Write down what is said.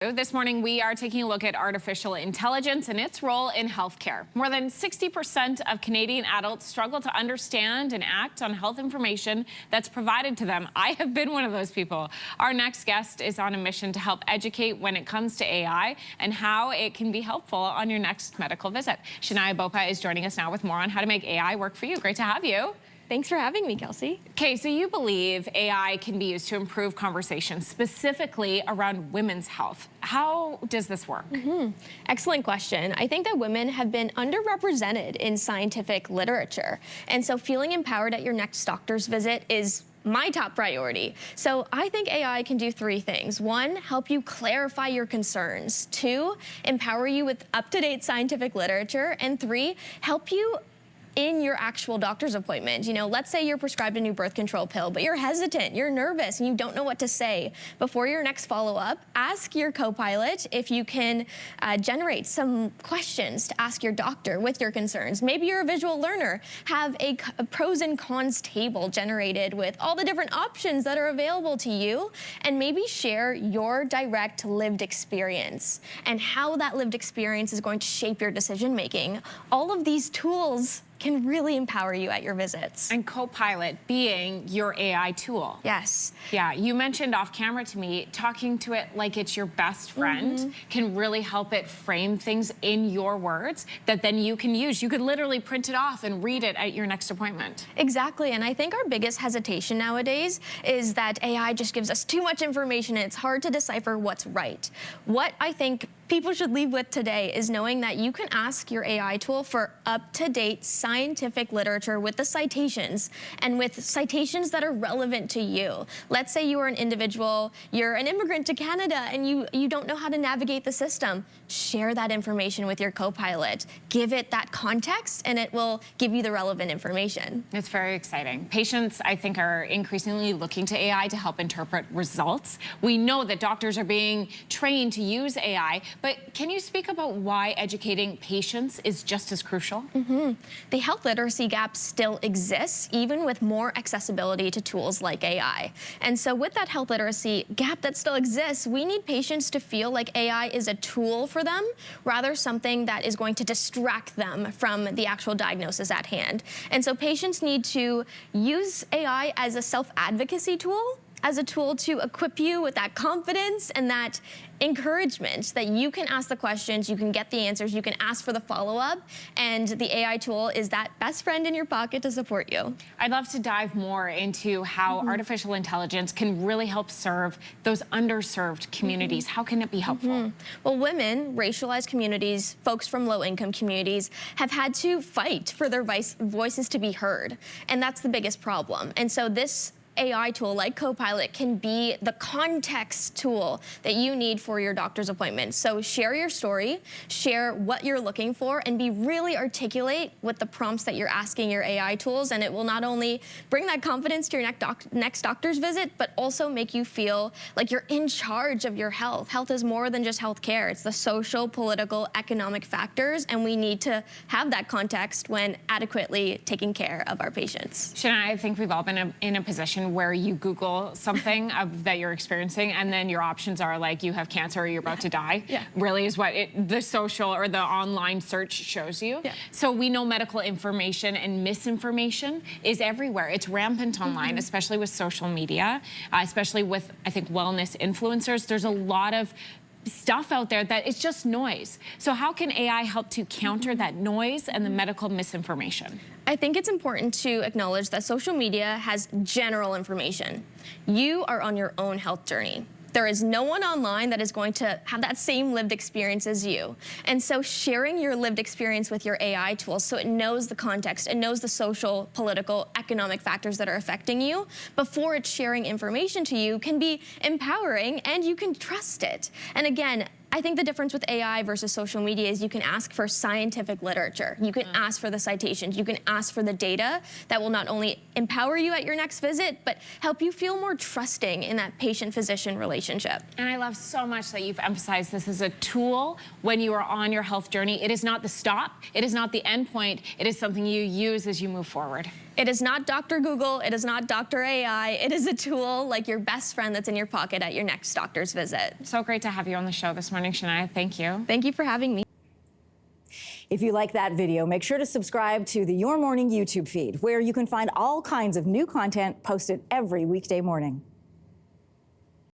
This morning, we are taking a look at artificial intelligence and its role in healthcare. More than 60% of Canadian adults struggle to understand and act on health information that's provided to them. I have been one of those people. Our next guest is on a mission to help educate when it comes to AI and how it can be helpful on your next medical visit. Shania Bopa is joining us now with more on how to make AI work for you. Great to have you. Thanks for having me, Kelsey. Okay, so you believe AI can be used to improve conversations, specifically around women's health. How does this work? Excellent question. I think that women have been underrepresented in scientific literature. And so feeling empowered at your next doctor's visit is my top priority. So I think AI can do three things. One, help you clarify your concerns. Two, empower you with up-to-date scientific literature. And three, help you in your actual doctor's appointment. You know, let's say you're prescribed a new birth control pill, but you're hesitant, you're nervous, and you don't know what to say. Before your next follow-up, ask your co-pilot if you can generate some questions to ask your doctor with your concerns. Maybe you're a visual learner. Have a pros and cons table generated with all the different options that are available to you, and maybe share your direct lived experience and how that lived experience is going to shape your decision-making. All of these tools can really empower you at your visits. And Copilot being your AI tool. Yes. Yeah, you mentioned off camera to me, talking to it like it's your best friend can really help it frame things in your words that then you can use. You could literally print it off and read it at your next appointment. Exactly, and I think our biggest hesitation nowadays is that AI just gives us too much information and it's hard to decipher what's right. What I think people should leave with today is knowing that you can ask your AI tool for up-to-date scientific literature with the citations and with citations that are relevant to you. Let's say you are an individual, you're an immigrant to Canada and you don't know how to navigate the system. Share that information with your co-pilot. Give it that context and it will give you the relevant information. It's very exciting. Patients, I think, are increasingly looking to AI to help interpret results. We know that doctors are being trained to use AI, but can you speak about why educating patients is just as crucial? The health literacy gap still exists, even with more accessibility to tools like AI. And so with that health literacy gap that still exists, we need patients to feel like AI is a tool for them, rather something that is going to distract them from the actual diagnosis at hand. And so patients need to use AI as a self-advocacy tool, as a tool to equip you with that confidence and that encouragement that you can ask the questions, you can get the answers, you can ask for the follow-up, and the AI tool is that best friend in your pocket to support you. I'd love to dive more into how artificial intelligence can really help serve those underserved communities. How can it be helpful? Well, women, racialized communities, folks from low-income communities have had to fight for their voices to be heard, and that's the biggest problem. And so this AI tool like Copilot can be the context tool that you need for your doctor's appointment. So share your story, share what you're looking for, and be really articulate with the prompts that you're asking your AI tools, and it will not only bring that confidence to your next doctor's visit, but also make you feel like you're in charge of your health. Health is more than just health care. It's the social, political, economic factors, and we need to have that context when adequately taking care of our patients. Shana, I think we've all been in a position where you Google something that you're experiencing and then your options are like you have cancer or you're about to die. Really is what the social or the online search shows you. So we know medical information and misinformation is everywhere. It's rampant online, especially with social media, especially with, I think, wellness influencers. There's a lot of stuff out there that it's just noise. So how can AI help to counter that noise and the medical misinformation? I think it's important to acknowledge that social media has general information. You are on your own health journey. There is no one online that is going to have that same lived experience as you. And so sharing your lived experience with your AI tools so it knows the context, it knows the social, political, economic factors that are affecting you before it's sharing information to you can be empowering and you can trust it. And again, I think the difference with AI versus social media is you can ask for scientific literature. You can ask for the citations. You can ask for the data that will not only empower you at your next visit, but help you feel more trusting in that patient-physician relationship. And I love so much that you've emphasized this is a tool when you are on your health journey. It is not the stop. It is not the end point. It is something you use as you move forward. It is not Dr. Google, it is not Dr. AI, it is a tool like your best friend that's in your pocket at your next doctor's visit. So great to have you on the show this morning, Shania. Thank you. Thank you for having me. If you like that video, make sure to subscribe to the Your Morning YouTube feed, where you can find all kinds of new content posted every weekday morning.